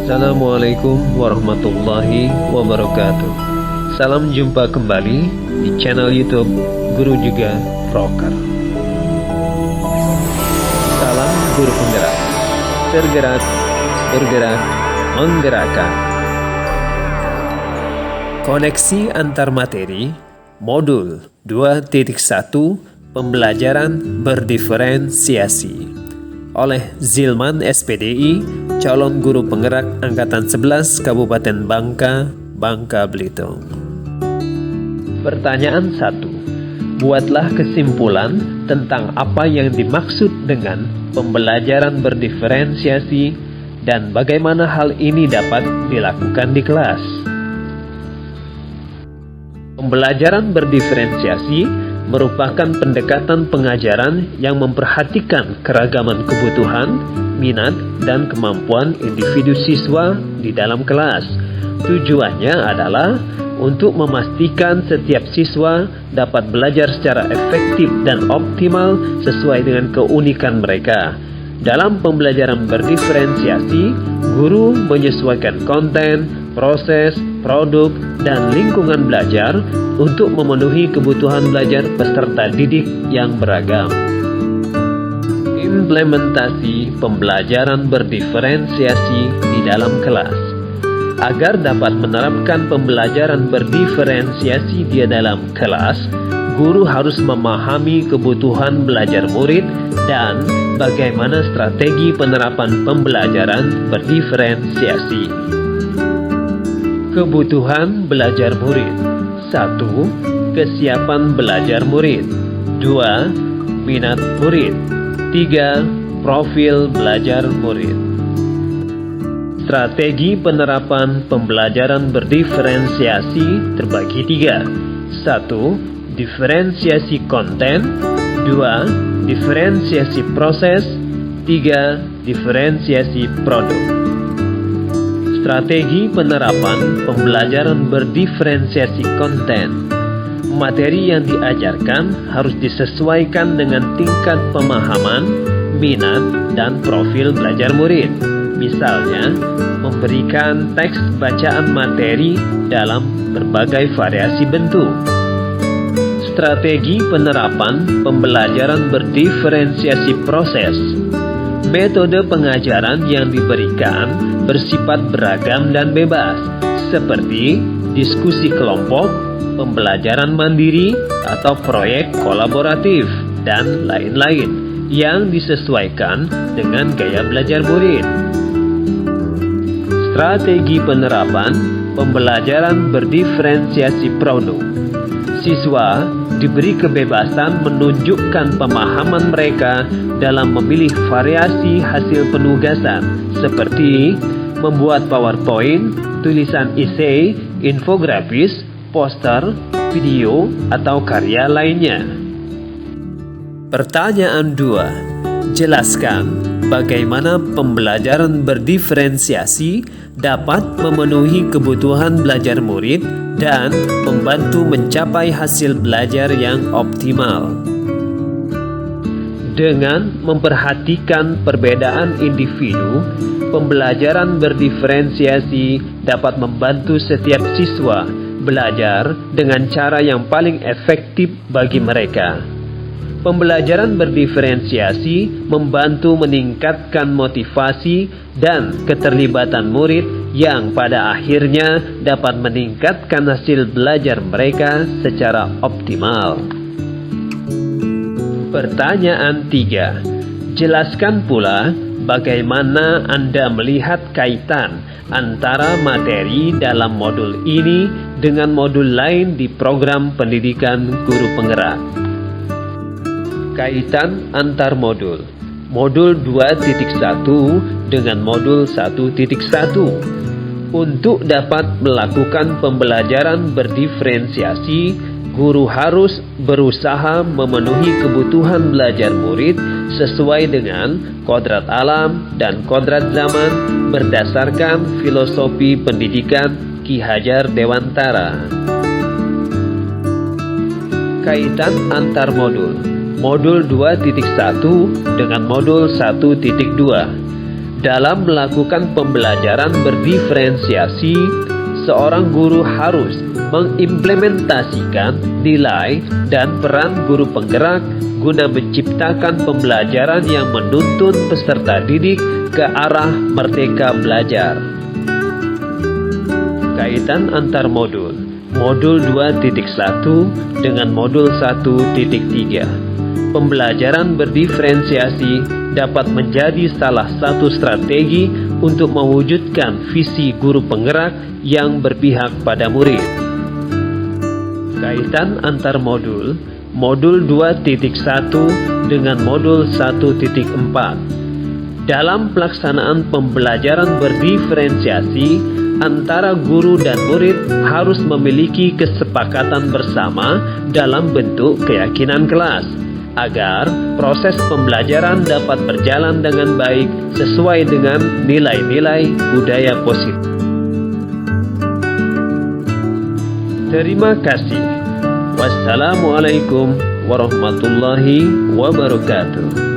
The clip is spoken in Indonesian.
Assalamualaikum warahmatullahi wabarakatuh. Salam jumpa kembali di channel YouTube Guru Juga Proker. Salam guru penggerak, tergerak, bergerak, menggerakkan. Koneksi antar materi, modul 2.1, pembelajaran berdiferensiasi, oleh Zilman SPDI, calon guru penggerak Angkatan 11 Kabupaten Bangka, Bangka Belitung. Pertanyaan 1. Buatlah kesimpulan tentang apa yang dimaksud dengan pembelajaran berdiferensiasi dan bagaimana hal ini dapat dilakukan di kelas. Pembelajaran berdiferensiasi merupakan pendekatan pengajaran yang memperhatikan keragaman kebutuhan, minat, dan kemampuan individu siswa di dalam kelas. Tujuannya adalah untuk memastikan setiap siswa dapat belajar secara efektif dan optimal sesuai dengan keunikan mereka. Dalam pembelajaran berdiferensiasi, guru menyesuaikan konten, proses, produk, dan lingkungan belajar untuk memenuhi kebutuhan belajar peserta didik yang beragam. Implementasi pembelajaran berdiferensiasi di dalam kelas. Agar dapat menerapkan pembelajaran berdiferensiasi di dalam kelas, guru harus memahami kebutuhan belajar murid dan bagaimana strategi penerapan pembelajaran berdiferensiasi. Kebutuhan belajar murid. 1. Kesiapan belajar murid. 2. Minat murid. 3. Profil belajar murid. Strategi penerapan pembelajaran berdiferensiasi terbagi 3. 1. Diferensiasi konten. 2. Diferensiasi proses. 3. Diferensiasi produk. Strategi penerapan pembelajaran berdiferensiasi konten. Materi yang diajarkan harus disesuaikan dengan tingkat pemahaman, minat, dan profil belajar murid. Misalnya, memberikan teks bacaan materi dalam berbagai variasi bentuk. Strategi penerapan pembelajaran berdiferensiasi proses. Metode pengajaran yang diberikan bersifat beragam dan bebas, seperti diskusi kelompok, pembelajaran mandiri, atau proyek kolaboratif, dan lain-lain yang disesuaikan dengan gaya belajar murid. Strategi penerapan pembelajaran berdiferensiasi produk. Siswa diberi kebebasan menunjukkan pemahaman mereka dalam memilih variasi hasil penugasan seperti membuat PowerPoint, tulisan esai, infografis, poster, video, atau karya lainnya. Pertanyaan 2. Jelaskan bagaimana pembelajaran berdiferensiasi dapat memenuhi kebutuhan belajar murid dan membantu mencapai hasil belajar yang optimal. Dengan memperhatikan perbedaan individu, pembelajaran berdiferensiasi dapat membantu setiap siswa belajar dengan cara yang paling efektif bagi mereka. Pembelajaran berdiferensiasi membantu meningkatkan motivasi dan keterlibatan murid yang pada akhirnya dapat meningkatkan hasil belajar mereka secara optimal. Pertanyaan 3. Jelaskan pula bagaimana Anda melihat kaitan antara materi dalam modul ini dengan modul lain di program pendidikan guru penggerak. Kaitan antar modul. Modul 2.1 dengan modul 1.1. Untuk dapat melakukan pembelajaran berdiferensiasi, guru harus berusaha memenuhi kebutuhan belajar murid sesuai dengan kodrat alam dan kodrat zaman berdasarkan filosofi pendidikan Ki Hajar Dewantara. Kaitan antar modul. Modul 2.1 dengan modul 1.2. Dalam melakukan pembelajaran berdiferensiasi, seorang guru harus mengimplementasikan nilai dan peran guru penggerak guna menciptakan pembelajaran yang menuntun peserta didik ke arah merdeka belajar. Kaitan antar modul. Modul 2.1 dengan modul 1.3. Pembelajaran berdiferensiasi dapat menjadi salah satu strategi untuk mewujudkan visi guru penggerak yang berpihak pada murid. Kaitan antar modul. Modul 2.1 dengan modul 1.4. Dalam pelaksanaan pembelajaran berdiferensiasi, antara guru dan murid harus memiliki kesepakatan bersama dalam bentuk keyakinan kelas, agar proses pembelajaran dapat berjalan dengan baik sesuai dengan nilai-nilai budaya positif. Terima kasih. Wassalamualaikum warahmatullahi wabarakatuh.